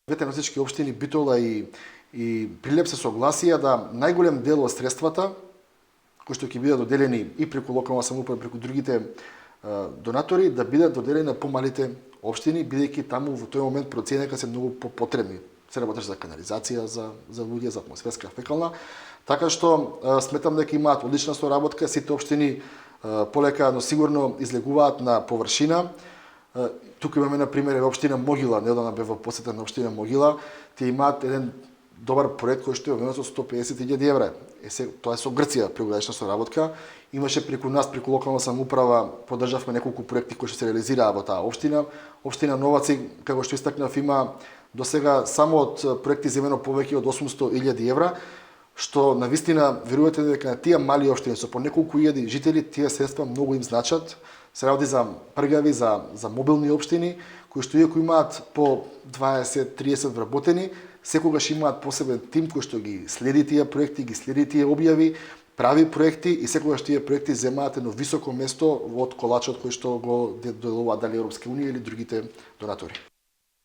Ветеринарски општини Битола и Прилеп се согласија да најголем дел од средствата кои што ќе бидат доделени и преку локална самоуправа, преку другите донатори, да бидат доделени на помалите општини, бидејќи таму во тој момент проценека се многу потребни. Се работеше за канализација, за луѓе, за атмосферска фекална, така што сметам дека имаат одлична соработка, сите општини полека, но сигурно излегуваат на површина. Тука имаме на пример општина Могила, недавно бев во посета на општина Могила, тие имаат еден добар проект кој што е во 150.000 евра. Тоа е со Грција прегодишна соработка. Имаше преку нас, преку локална самоуправа, поддржавме неколку проекти кои што се реализираа во таа општина. Општина Новаци, како што истакнав, има до сега само од проекти земено повеќе од 800.000 евра, што навистина верувате дека на тие мали општини со по неколку илјади жители тие средства многу им значат. Се работи за пргави, за мобилни општини, кои што иако имаат по 20-30 вработени, секогаш имаат посебен тим кој што ги следи тие проекти, ги следи тие објави, прави проекти и секогаш тие проекти земаат едно високо место од колачот кој што го доделуваат дали Европска унија или другите донатори.